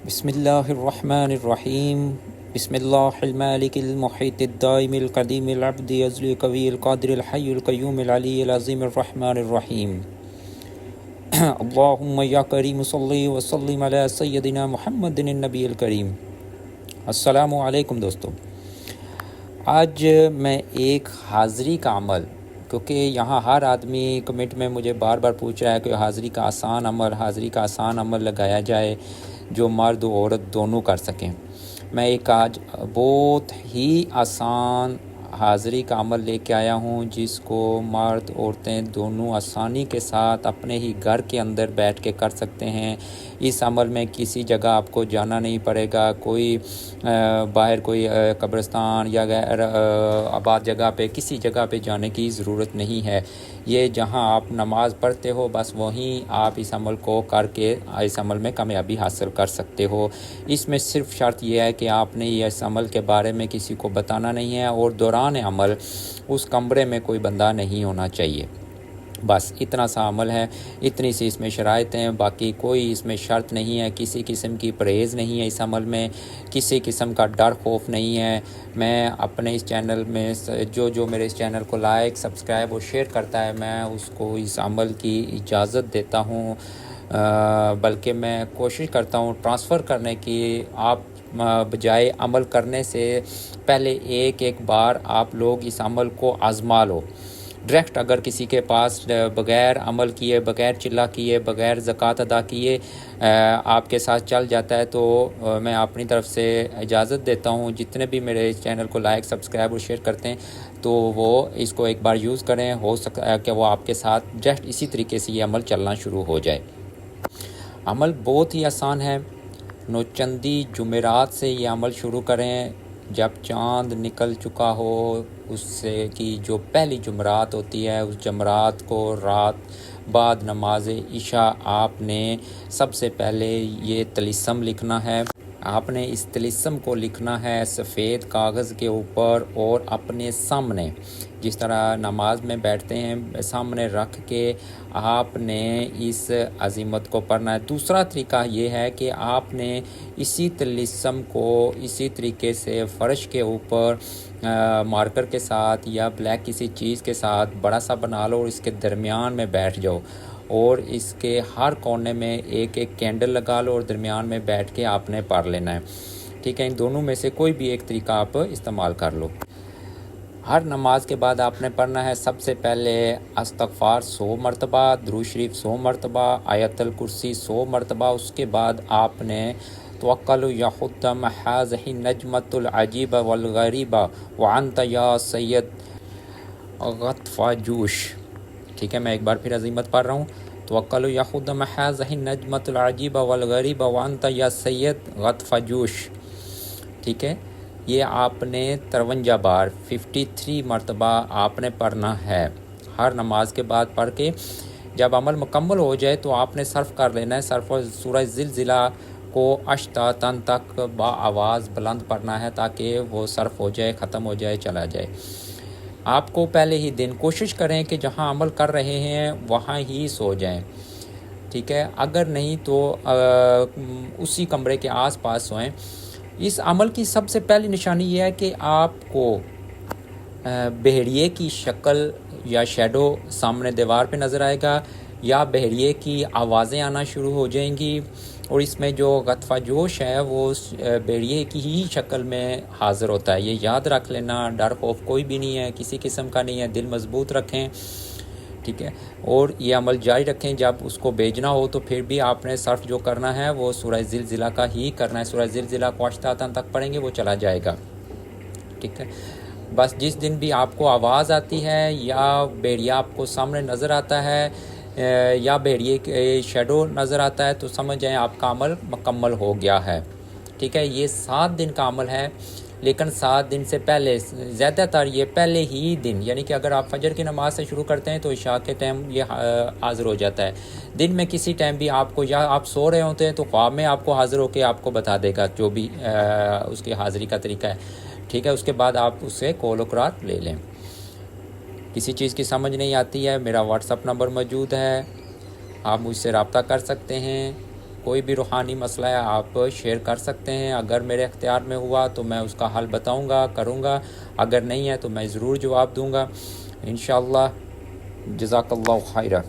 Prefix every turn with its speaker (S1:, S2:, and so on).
S1: بسم اللہ الرحمن الرحیم بسم اللہ المالک المحیط الدائم القدیم العبد ازلی قوی القادر الحی القیوم العلی العظیم الرحمن الرحیم اللہم یا کریم صلی وسلم علی سیدنا محمد النبی الکریم۔ السلام علیکم دوستو، آج میں ایک حاضری کا عمل، کیونکہ یہاں ہر آدمی کمنٹ میں مجھے بار بار پوچھ رہا ہے کہ حاضری کا آسان عمل لگایا جائے جو مرد و عورت دونوں کر سکیں۔ میں ایک آج بہت ہی آسان حاضری کا عمل لے کے آیا ہوں جس کو مرد عورتیں دونوں آسانی کے ساتھ اپنے ہی گھر کے اندر بیٹھ کے کر سکتے ہیں۔ اس عمل میں کسی جگہ آپ کو جانا نہیں پڑے گا، کوئی باہر کوئی قبرستان یا غیر آباد جگہ پہ کسی جگہ پہ جانے کی ضرورت نہیں ہے۔ یہ جہاں آپ نماز پڑھتے ہو بس وہیں آپ اس عمل کو کر کے اس عمل میں کامیابی حاصل کر سکتے ہو۔ اس میں صرف شرط یہ ہے کہ آپ نے اس عمل کے بارے میں کسی کو بتانا نہیں ہے اور دوران عمل اس کمرے میں کوئی بندہ نہیں ہونا چاہیے۔ بس اتنا سا عمل ہے، اتنی سی اس میں شرائط ہیں، باقی کوئی اس میں شرط نہیں ہے، کسی قسم کی پرہیز نہیں ہے، اس عمل میں کسی قسم کا ڈر خوف نہیں ہے۔ میں اپنے اس چینل میں جو میرے اس چینل کو لائک سبسکرائب اور شیئر کرتا ہے میں اس کو اس عمل کی اجازت دیتا ہوں، بلکہ میں کوشش کرتا ہوں ٹرانسفر کرنے کی۔ آپ بجائے عمل کرنے سے پہلے ایک بار آپ لوگ اس عمل کو آزما لو۔ ڈائریکٹ اگر کسی کے پاس بغیر عمل کیے، بغیر چلا کیے، بغیر زکوٰۃ ادا کیے آپ کے ساتھ چل جاتا ہے تو میں اپنی طرف سے اجازت دیتا ہوں جتنے بھی میرے اس چینل کو لائک سبسکرائب اور شیئر کرتے ہیں تو وہ اس کو ایک بار یوز کریں، ہو سکتا ہے کہ وہ آپ کے ساتھ ڈائریکٹ اسی طریقے سے یہ عمل چلنا شروع ہو جائے۔ عمل بہت ہی آسان ہے، نوچندی جمعرات سے یہ عمل شروع کریں۔ جب چاند نکل چکا ہو اس سے کی جو پہلی جمعرات ہوتی ہے اس جمعرات کو رات بعد نماز عشاء آپ نے سب سے پہلے یہ طلسم لکھنا ہے۔ آپ نے اس طلسم کو لکھنا ہے سفید کاغذ کے اوپر اور اپنے سامنے جس طرح نماز میں بیٹھتے ہیں سامنے رکھ کے آپ نے اس عظیمت کو پڑھنا ہے۔ دوسرا طریقہ یہ ہے کہ آپ نے اسی طلسم کو اسی طریقے سے فرش کے اوپر مارکر کے ساتھ یا بلیک کسی چیز کے ساتھ بڑا سا بنا لو اور اس کے درمیان میں بیٹھ جاؤ اور اس کے ہر کونے میں ایک کینڈل لگا لو اور درمیان میں بیٹھ کے آپ نے پڑھ لینا ہے۔ ٹھیک ہے، ان دونوں میں سے کوئی بھی ایک طریقہ آپ استعمال کر لو۔ ہر نماز کے بعد آپ نے پڑھنا ہے سب سے پہلے استغفار 100 مرتبہ، درود شریف 100 مرتبہ، آیت الکرسی 100 مرتبہ۔ اس کے بعد آپ نے توکل یا خدم حاذہ نجمت العجیب والغریب وانت یا سید غطف جوش۔ ٹھیک ہے، میں ایک بار پھر عظیمت پڑھ رہا ہوں۔ توکل یا خدم حاذہ نجمت العجیب والغریب وانت یا سید غطف جوش۔ ٹھیک ہے، یہ آپ نے 53 بار 53 مرتبہ آپ نے پڑھنا ہے ہر نماز کے بعد پڑھ کے۔ جب عمل مکمل ہو جائے تو آپ نے صرف کر لینا ہے، صرف سورہ زلزلہ کو اشتاتن تک با آواز بلند پڑھنا ہے تاکہ وہ صرف ہو جائے، ختم ہو جائے، چلا جائے۔ آپ کو پہلے ہی دن کوشش کریں کہ جہاں عمل کر رہے ہیں وہاں ہی سو جائیں۔ ٹھیک ہے، اگر نہیں تو اسی کمرے کے آس پاس سوئیں۔ اس عمل کی سب سے پہلی نشانی یہ ہے کہ آپ کو بحریے کی شکل یا شیڈو سامنے دیوار پہ نظر آئے گا یا بحریے کی آوازیں آنا شروع ہو جائیں گی، اور اس میں جو غطفہ جوش ہے وہ بحریے کی ہی شکل میں حاضر ہوتا ہے۔ یہ یاد رکھ لینا، ڈر خوف کوئی بھی نہیں ہے، کسی قسم کا نہیں ہے، دل مضبوط رکھیں۔ ٹھیک ہے، اور یہ عمل جاری رکھیں۔ جب اس کو بھیجنا ہو تو پھر بھی آپ نے صرف جو کرنا ہے وہ سورہ زلزلہ کا ہی کرنا ہے۔ سورہ زلزلہ کو اشتاتن تک پڑھیں گے وہ چلا جائے گا۔ ٹھیک ہے، بس جس دن بھی آپ کو آواز آتی ہے یا بحریہ آپ کو سامنے نظر آتا ہے یا بحریے کے شیڈو نظر آتا ہے تو سمجھ جائیں آپ کا عمل مکمل ہو گیا ہے۔ ٹھیک ہے، یہ 7 دن کا عمل ہے، لیکن 7 دن سے پہلے زیادہ تر یہ پہلے ہی دن، یعنی کہ اگر آپ فجر کی نماز سے شروع کرتے ہیں تو عشاء کے ٹائم یہ حاضر ہو جاتا ہے۔ دن میں کسی ٹائم بھی آپ کو، یا آپ سو رہے ہوتے ہیں تو خواب میں آپ کو حاضر ہو کے آپ کو بتا دے گا جو بھی اس کی حاضری کا طریقہ ہے۔ ٹھیک ہے، اس کے بعد آپ اس سے کال و قرار لے لیں۔ کسی چیز کی سمجھ نہیں آتی ہے، میرا واٹس اپ نمبر موجود ہے، آپ مجھ سے رابطہ کر سکتے ہیں۔ کوئی بھی روحانی مسئلہ ہے آپ شیئر کر سکتے ہیں. اگر میرے اختیار میں ہوا تو میں اس کا حل بتاؤں گا، کروں گا. اگر نہیں ہے تو میں ضرور جواب دوں گا انشاءاللہ. جزاک اللہ خیرہ.